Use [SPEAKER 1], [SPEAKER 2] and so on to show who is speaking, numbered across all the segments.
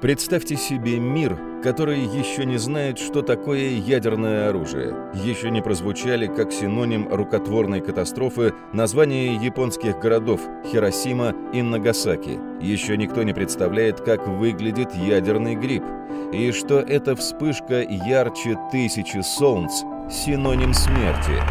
[SPEAKER 1] Представьте себе мир, который еще не знает, что такое ядерное оружие. Еще не прозвучали как синоним рукотворной катастрофы названия японских городов Хиросима и Нагасаки. Еще никто не представляет, как выглядит ядерный гриб. И что эта вспышка ярче тысячи солнц – синоним смерти.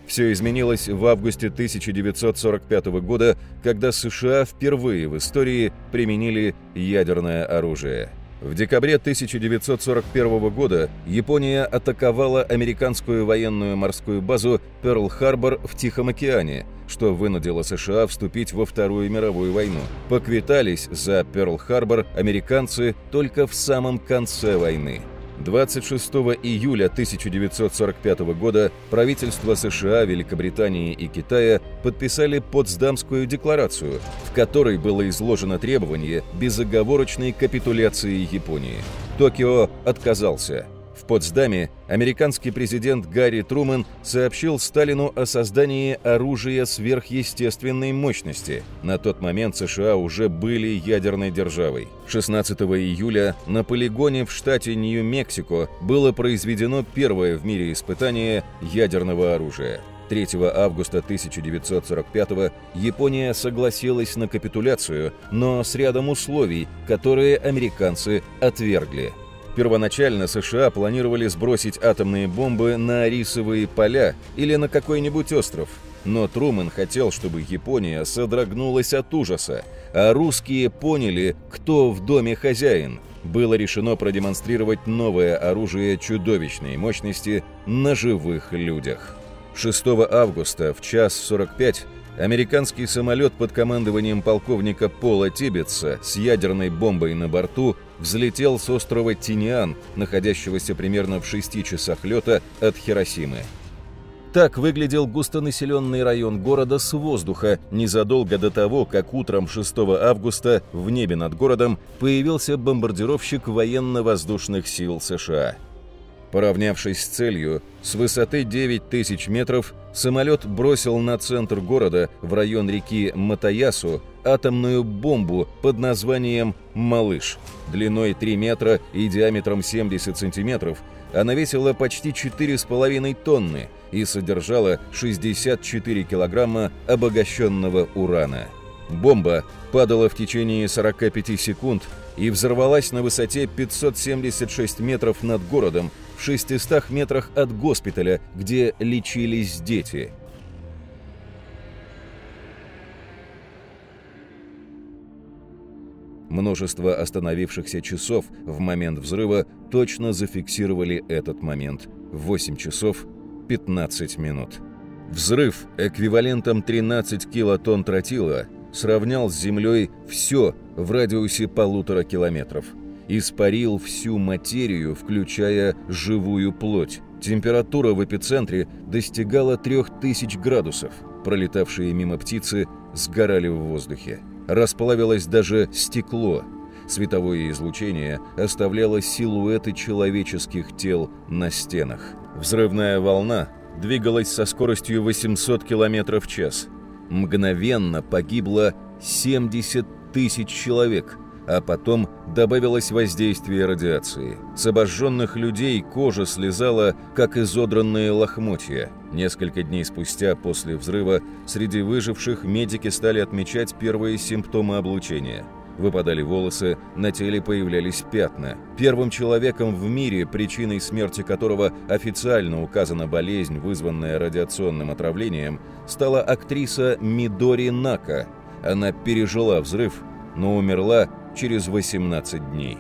[SPEAKER 1] Все изменилось в августе 1945 года, когда США впервые в истории применили ядерное оружие. В декабре 1941 года Япония атаковала американскую военную морскую базу Перл-Харбор в Тихом океане, что вынудило США вступить во Вторую мировую войну. Поквитались за Перл-Харбор американцы только в самом конце войны. 26 июля 1945 года правительства США, Великобритании и Китая подписали Потсдамскую декларацию, в которой было изложено требование безоговорочной капитуляции Японии. Токио отказался. В Потсдаме американский президент Гарри Трумэн сообщил Сталину о создании оружия сверхъестественной мощности. На тот момент США уже были ядерной державой. 16 июля на полигоне в штате Нью-Мексико было произведено первое в мире испытание ядерного оружия. 3 августа 1945 Япония согласилась на капитуляцию, но с рядом условий, которые американцы отвергли. Первоначально США планировали сбросить атомные бомбы на рисовые поля или на какой-нибудь остров. Но Трумэн хотел, чтобы Япония содрогнулась от ужаса, а русские поняли, кто в доме хозяин. Было решено продемонстрировать новое оружие чудовищной мощности на живых людях. 6 августа в 1:45 американский самолет под командованием полковника Пола Тибетса с ядерной бомбой на борту взлетел с острова Тиниан, находящегося примерно в 6 часах лета от Хиросимы. Так выглядел густонаселенный район города с воздуха незадолго до того, как утром 6 августа в небе над городом появился бомбардировщик военно-воздушных сил США. Поравнявшись с целью, с высоты 9000 метров самолет бросил на центр города, в район реки Матаясу, атомную бомбу под названием «Малыш». Длиной 3 метра и диаметром 70 сантиметров она весила почти 4,5 тонны и содержала 64 килограмма обогащенного урана. Бомба падала в течение 45 секунд и взорвалась на высоте 576 метров над городом, в 600 метрах от госпиталя, где лечились дети. Множество остановившихся часов в момент взрыва точно зафиксировали этот момент – 8 часов 15 минут. Взрыв эквивалентом 13 килотонн тротила сравнял с землей все в радиусе 1,5 километров. Испарил всю материю, включая живую плоть. Температура в эпицентре достигала 3000 градусов. Пролетавшие мимо птицы сгорали в воздухе. Расплавилось даже стекло. Световое излучение оставляло силуэты человеческих тел на стенах. Взрывная волна двигалась со скоростью 800 км в час. Мгновенно погибло 70 тысяч человек, а потом добавилось воздействие радиации. С обожженных людей кожа слезала, как изодранные лохмотья. Несколько дней спустя после взрыва среди выживших медики стали отмечать первые симптомы облучения. Выпадали волосы, на теле появлялись пятна. Первым человеком в мире, причиной смерти которого официально указана болезнь, вызванная радиационным отравлением, стала актриса Мидори Нака. Она пережила взрыв, но умерла через 18 дней.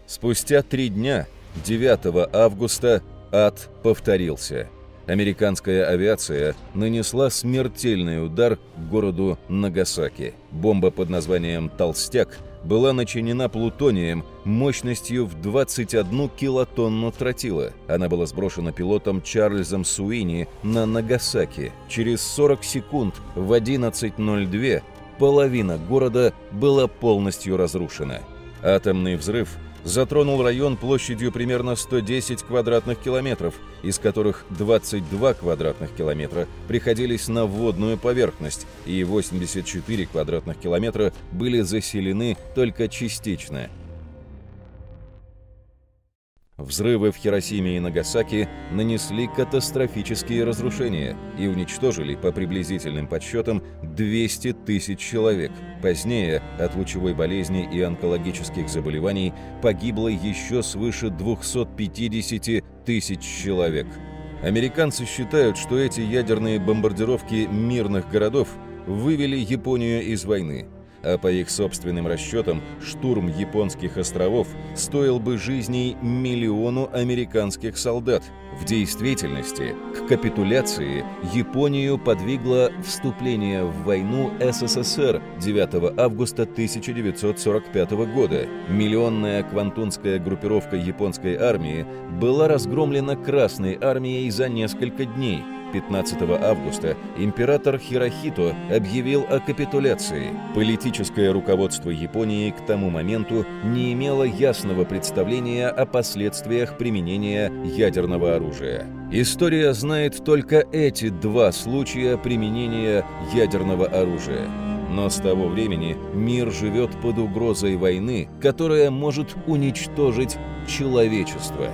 [SPEAKER 1] Спустя 3 дня, 9 августа, ад повторился. Американская авиация нанесла смертельный удар городу Нагасаки. Бомба под названием «Толстяк» была начинена плутонием мощностью в 21 килотонну тротила. Она была сброшена пилотом Чарльзом Суини на Нагасаки. Через 40 секунд в 11:02 половина города была полностью разрушена. Атомный взрыв затронул район площадью примерно 110 квадратных километров, из которых 22 квадратных километра приходились на водную поверхность, и 84 квадратных километра были заселены только частично. Взрывы в Хиросиме и Нагасаки нанесли катастрофические разрушения и уничтожили, по приблизительным подсчетам, 200 тысяч человек. Позднее от лучевой болезни и онкологических заболеваний погибло еще свыше 250 тысяч человек. Американцы считают, что эти ядерные бомбардировки мирных городов вывели Японию из войны. А по их собственным расчетам, штурм японских островов стоил бы жизней миллиону американских солдат. В действительности, к капитуляции Японию подвигло вступление в войну СССР 9 августа 1945 года. Миллионная квантунская группировка японской армии была разгромлена Красной армией за несколько дней. 15 августа император Хирохито объявил о капитуляции. Политическое руководство Японии к тому моменту не имело ясного представления о последствиях применения ядерного оружия. История знает только эти два случая применения ядерного оружия. Но с того времени мир живет под угрозой войны, которая может уничтожить человечество.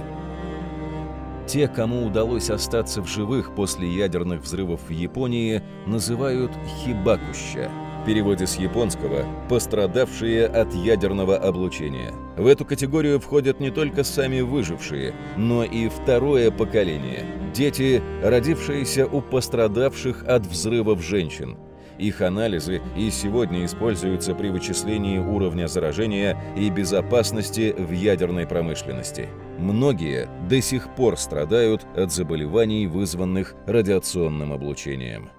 [SPEAKER 1] Те, кому удалось остаться в живых после ядерных взрывов в Японии, называют хибакуща. В переводе с японского «пострадавшие от ядерного облучения». В эту категорию входят не только сами выжившие, но и второе поколение – дети, родившиеся у пострадавших от взрывов женщин. Их анализы и сегодня используются при вычислении уровня заражения и безопасности в ядерной промышленности. Многие до сих пор страдают от заболеваний, вызванных радиационным облучением.